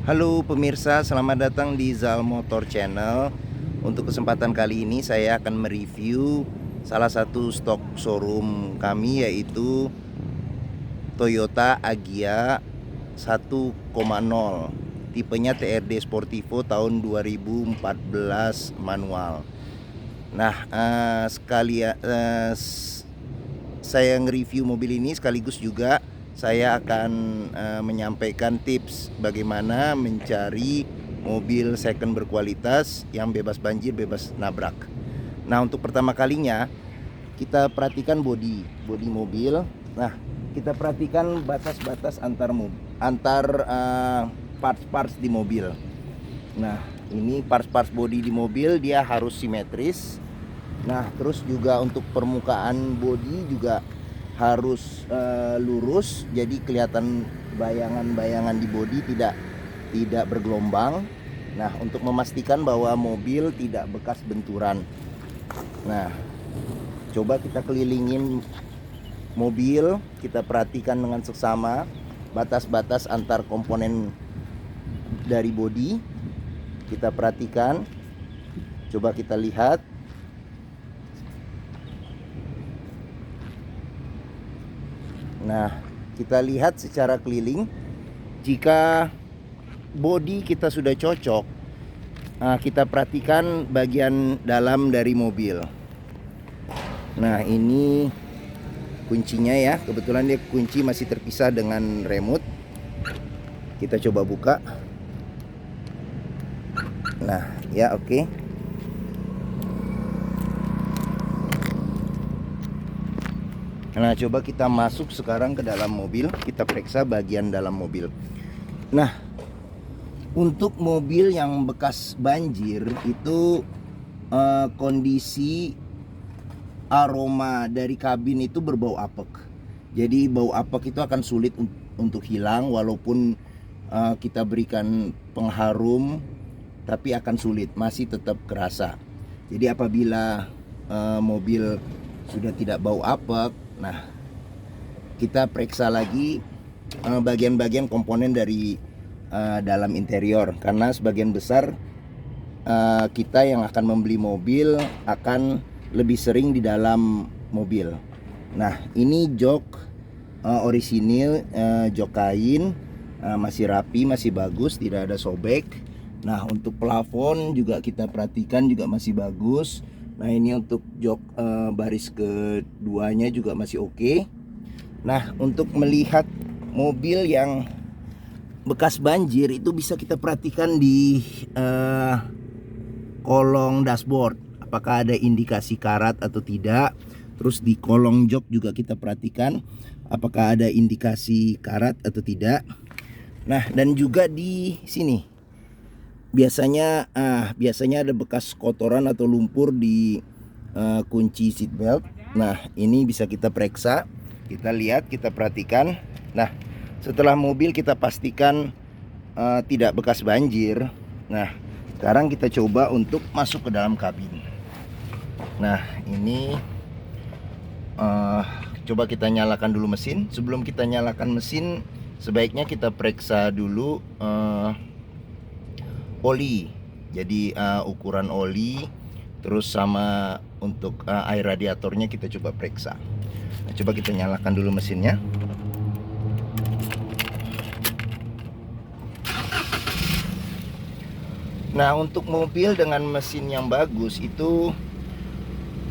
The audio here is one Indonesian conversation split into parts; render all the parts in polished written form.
Halo pemirsa, selamat datang di Zal Motor Channel. Untuk kesempatan kali ini saya akan mereview salah satu stok showroom kami, yaitu Toyota Agya 1.0, tipenya TRD Sportivo tahun 2014 manual. Nah, saya nge-review mobil ini sekaligus juga saya akan menyampaikan tips bagaimana mencari mobil second berkualitas yang bebas banjir, bebas nabrak. Nah, untuk pertama kalinya kita perhatikan bodi mobil. Nah, kita perhatikan batas-batas antar parts-parts di mobil. Nah, ini parts-parts bodi di mobil dia harus simetris. Nah, terus juga untuk permukaan bodi juga harus lurus, jadi kelihatan bayangan-bayangan di bodi tidak bergelombang. Nah, untuk memastikan bahwa mobil tidak bekas benturan. Nah, coba kita kelilingin mobil, kita perhatikan dengan seksama batas-batas antar komponen dari bodi. Kita perhatikan, coba kita lihat. Nah, kita lihat secara keliling. Jika bodi kita sudah cocok, kita perhatikan bagian dalam dari mobil. Nah, ini kuncinya ya. Kebetulan dia kunci masih terpisah dengan remote. Kita coba buka. Nah, ya oke. Nah, coba kita masuk sekarang ke dalam mobil. Kita periksa bagian dalam mobil. Nah, untuk mobil yang bekas banjir itu kondisi aroma dari kabin itu berbau apek. Jadi bau apek itu akan sulit untuk hilang, walaupun kita berikan pengharum, tapi akan sulit, masih tetap kerasa. Jadi apabila mobil sudah tidak bau apek, nah kita periksa lagi bagian-bagian komponen dari dalam interior, karena sebagian besar kita yang akan membeli mobil akan lebih sering di dalam mobil. Nah, ini jok orisinil, jok kain, masih rapi, masih bagus, tidak ada sobek. Nah, untuk plafon juga kita perhatikan juga masih bagus. Nah, ini untuk jok baris keduanya juga masih oke. Nah, untuk melihat mobil yang bekas banjir itu bisa kita perhatikan di kolong dashboard, apakah ada indikasi karat atau tidak. Terus di kolong jok juga kita perhatikan apakah ada indikasi karat atau tidak. Nah, dan juga di sini biasanya ada bekas kotoran atau lumpur di kunci seatbelt. Nah, ini bisa kita periksa, kita lihat, kita perhatikan. Nah, setelah mobil kita pastikan tidak bekas banjir. Nah, sekarang kita coba untuk masuk ke dalam kabin. Nah, ini coba kita nyalakan dulu mesin. Sebelum kita nyalakan mesin, sebaiknya kita periksa dulu oli. Jadi ukuran oli, terus sama untuk air radiatornya kita coba periksa. Nah, coba kita nyalakan dulu mesinnya. Nah, untuk mobil dengan mesin yang bagus itu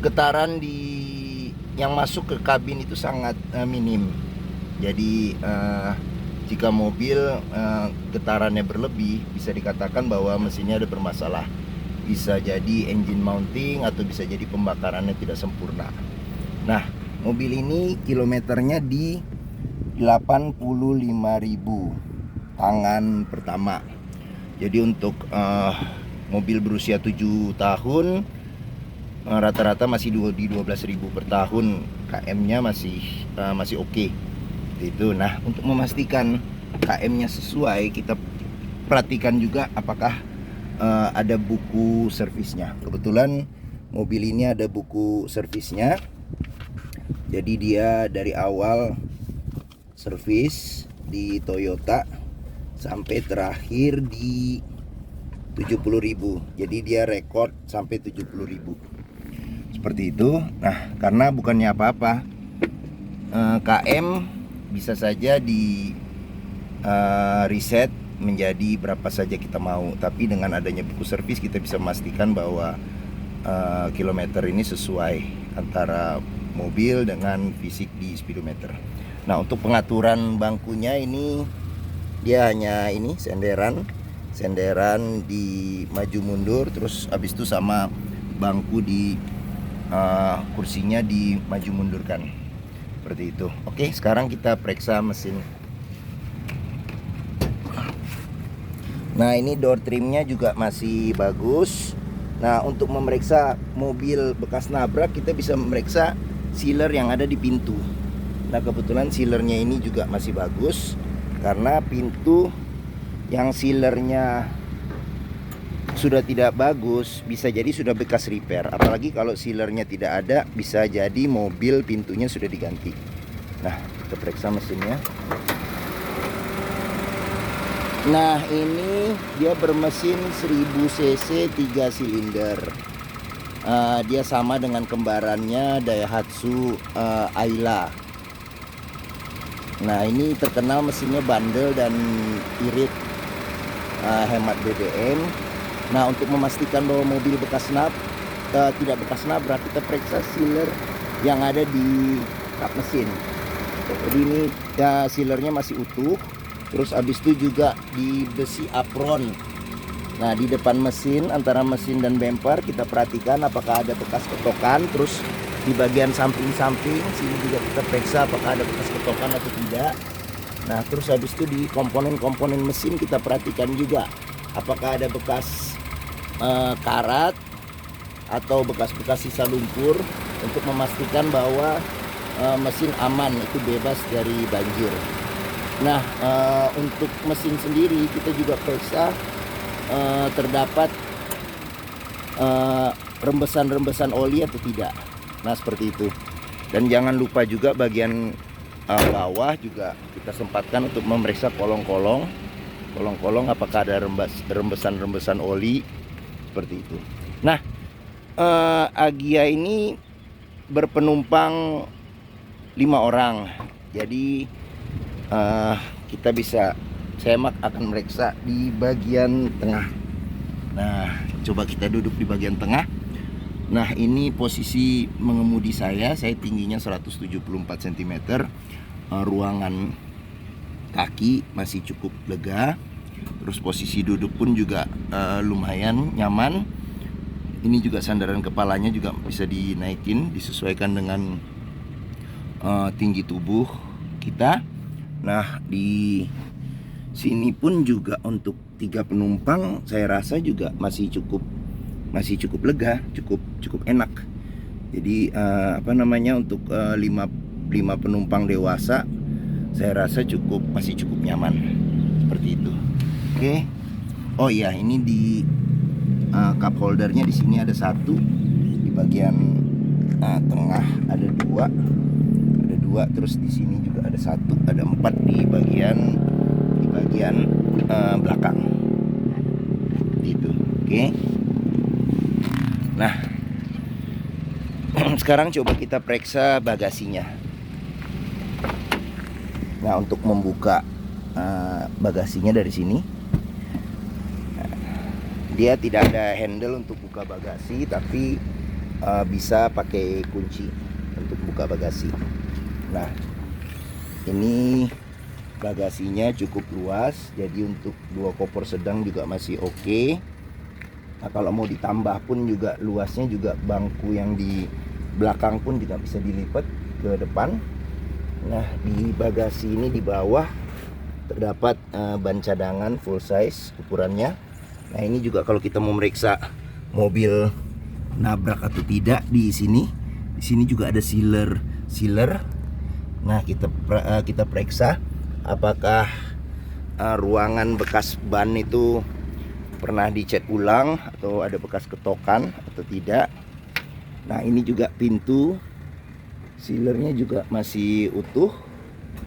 getaran yang masuk ke kabin itu sangat minim. Jadi jika mobil getarannya berlebih, bisa dikatakan bahwa mesinnya ada bermasalah. Bisa jadi engine mounting atau bisa jadi pembakarannya tidak sempurna. Nah, mobil ini kilometernya di 85.000 tangan pertama. Jadi untuk mobil berusia 7 tahun rata-rata masih di 12.000 per tahun. KM-nya masih oke. Itu. Nah, untuk memastikan KM-nya sesuai, kita perhatikan juga apakah ada buku servisnya. Kebetulan mobil ini ada buku servisnya. Jadi dia dari awal servis di Toyota sampai terakhir di 70.000. Jadi dia rekor sampai 70.000. Seperti itu. Nah, karena bukannya apa-apa, KM bisa saja di reset menjadi berapa saja kita mau. Tapi dengan adanya buku servis kita bisa memastikan bahwa kilometer ini sesuai antara mobil dengan fisik di speedometer. Nah, untuk pengaturan bangkunya ini dia hanya ini senderan di maju mundur, terus habis itu sama bangku di kursinya di maju mundurkan seperti itu. Oke, sekarang kita periksa mesin. Nah, ini door trimnya juga masih bagus. Nah, untuk memeriksa mobil bekas nabrak kita bisa memeriksa sealer yang ada di pintu. Nah, kebetulan sealernya ini juga masih bagus, karena pintu yang sealernya sudah tidak bagus bisa jadi sudah bekas repair. Apalagi kalau sealernya tidak ada, bisa jadi mobil pintunya sudah diganti. Nah, kita periksa mesinnya. Nah, ini dia bermesin 1000 cc 3 silinder. Dia sama dengan kembarannya Daihatsu Ayla. Nah, ini terkenal mesinnya bandel dan irit, hemat BBM. Nah, untuk memastikan bahwa mobil tidak bekas nabrak, kita periksa sealer yang ada di kap mesin. Jadi ini sealernya masih utuh. Terus habis itu juga di besi apron. Nah, di depan mesin, antara mesin dan bumper kita perhatikan apakah ada bekas ketokan. Terus di bagian samping-samping sini juga kita periksa apakah ada bekas ketokan atau tidak. Nah, terus habis itu di komponen-komponen mesin kita perhatikan juga apakah ada bekas karat atau bekas-bekas sisa lumpur, untuk memastikan bahwa mesin aman, itu bebas dari banjir. Nah, untuk mesin sendiri kita juga periksa terdapat rembesan-rembesan oli atau tidak. Nah, seperti itu. Dan jangan lupa juga bagian bawah juga kita sempatkan untuk memeriksa kolong-kolong apakah ada rembesan-rembesan oli seperti itu. Nah, Agya ini berpenumpang 5 orang. Jadi saya akan meriksa di bagian tengah. Nah, coba kita duduk di bagian tengah. Nah, ini posisi mengemudi saya tingginya 174 cm. Ruangan kaki masih cukup lega. Terus posisi duduk pun juga lumayan nyaman. Ini juga sandaran kepalanya juga bisa dinaikin, disesuaikan dengan tinggi tubuh kita. Nah, di sini pun juga untuk 3 penumpang saya rasa juga masih cukup lega, cukup enak. Jadi untuk 5 penumpang dewasa saya rasa masih cukup nyaman seperti itu. Oke. Oh iya, ini di cup holdernya di sini ada 1, di bagian tengah ada 2, terus di sini juga ada 1, ada 4 di bagian belakang gitu. Oke. Nah, sekarang coba kita periksa bagasinya. Nah, untuk membuka bagasinya dari sini, dia tidak ada handle untuk buka bagasi, tapi bisa pakai kunci untuk buka bagasi. Nah, ini bagasinya cukup luas, jadi untuk 2 koper sedang juga masih oke. Nah, kalau mau ditambah pun juga luasnya, juga bangku yang di belakang pun juga bisa dilipat ke depan. Nah, di bagasi ini di bawah terdapat ban cadangan full size ukurannya. Nah, ini juga kalau kita mau meriksa mobil nabrak atau tidak, di sini juga ada sealer. Nah, kita periksa apakah ruangan bekas ban itu pernah dicat ulang atau ada bekas ketokan atau tidak. Nah, ini juga pintu sealernya juga masih utuh.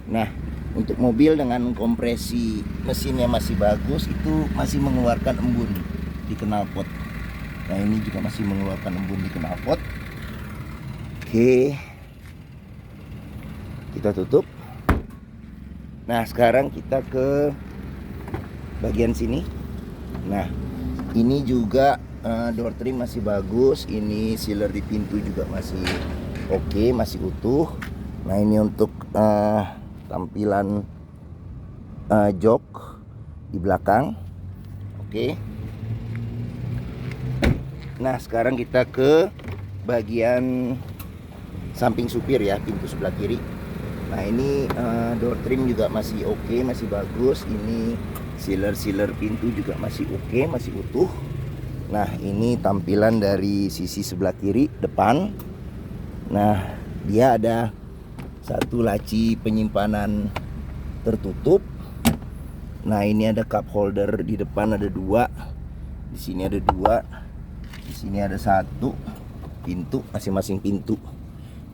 Nah, Untuk mobil dengan kompresi mesinnya masih bagus, itu masih mengeluarkan embun di knalpot. Nah ini juga masih mengeluarkan embun di knalpot. Oke, kita tutup. Nah sekarang kita ke bagian sini. Nah ini juga door trim masih bagus. Ini sealer di pintu juga masih oke, masih utuh. Nah ini untuk tampilan jok di belakang. Oke. Nah sekarang kita ke bagian samping supir ya, pintu sebelah kiri. Nah ini door trim juga masih oke, masih bagus. Ini sealer pintu juga masih oke, masih utuh. Nah ini tampilan dari sisi sebelah kiri depan. Nah dia ada satu laci penyimpanan tertutup. Nah ini ada cup holder di depan, ada 2. Di sini ada 2. Di sini ada 1 pintu, masing-masing pintu.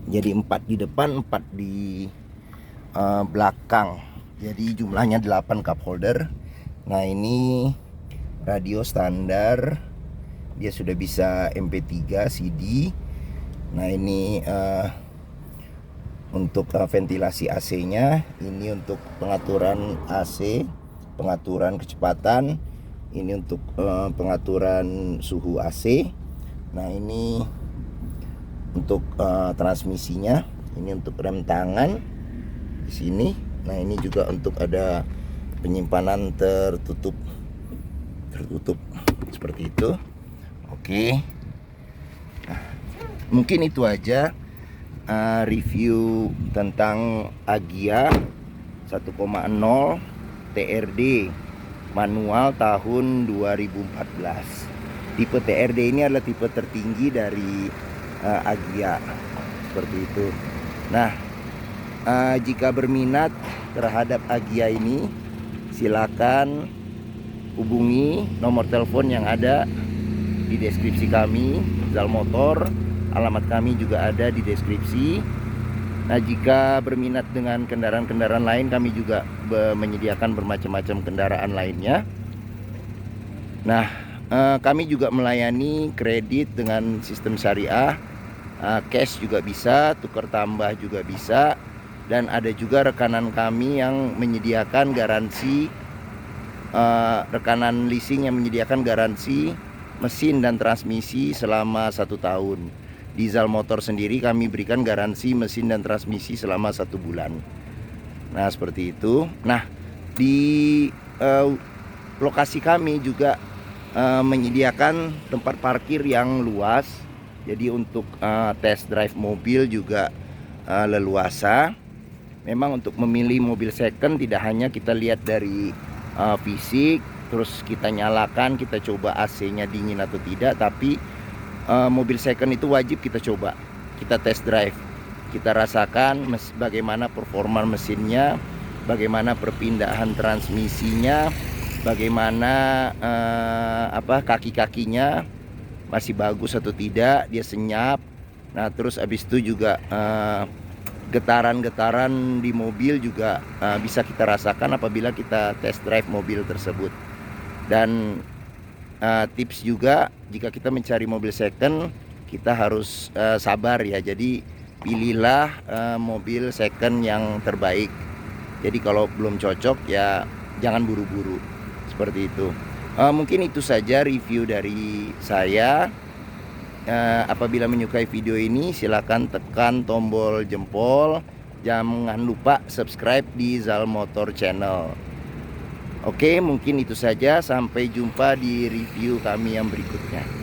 Jadi 4 di depan, 4 di belakang. Jadi jumlahnya 8 cup holder. Nah ini radio standar, dia sudah bisa MP3 CD. Nah ini untuk ventilasi AC-nya, ini untuk pengaturan AC, pengaturan kecepatan, ini untuk pengaturan suhu AC. Nah ini untuk transmisinya, ini untuk rem tangan di sini. Nah ini juga untuk ada penyimpanan tertutup seperti itu. Oke. Nah, mungkin itu aja review tentang Agya 1,0 TRD manual tahun 2014. Tipe TRD ini adalah tipe tertinggi dari Agya, seperti itu. Nah jika berminat terhadap Agya ini, silakan hubungi nomor telepon yang ada di deskripsi kami, Zal Motor. Alamat kami juga ada di deskripsi. Nah jika berminat dengan kendaraan-kendaraan lain, kami juga menyediakan bermacam-macam kendaraan lainnya. Nah kami juga melayani kredit dengan sistem syariah, cash juga bisa, tukar tambah juga bisa. Dan ada juga rekanan kami yang menyediakan garansi, rekanan leasing yang menyediakan garansi mesin dan transmisi selama 1 tahun. Di Zal Motor sendiri kami berikan garansi mesin dan transmisi selama 1 bulan. Nah seperti itu. Nah di lokasi kami juga menyediakan tempat parkir yang luas. Jadi untuk test drive mobil juga leluasa. Memang untuk memilih mobil second tidak hanya kita lihat dari fisik, terus kita nyalakan, kita coba AC-nya dingin atau tidak, tapi mobil second itu wajib kita coba, kita test drive, kita rasakan bagaimana performa mesinnya, bagaimana perpindahan transmisinya, bagaimana kaki-kakinya masih bagus atau tidak, dia senyap. Nah terus habis itu juga getaran-getaran di mobil juga bisa kita rasakan apabila kita test drive mobil tersebut. Dan tips juga, jika kita mencari mobil second, kita harus sabar ya. Jadi pilihlah mobil second yang terbaik. Jadi kalau belum cocok ya jangan buru-buru, seperti itu. Mungkin itu saja review dari saya. Apabila menyukai video ini, silakan tekan tombol jempol. Jangan lupa subscribe di Zal Motor Channel. Oke, mungkin itu saja. Sampai jumpa di review kami yang berikutnya.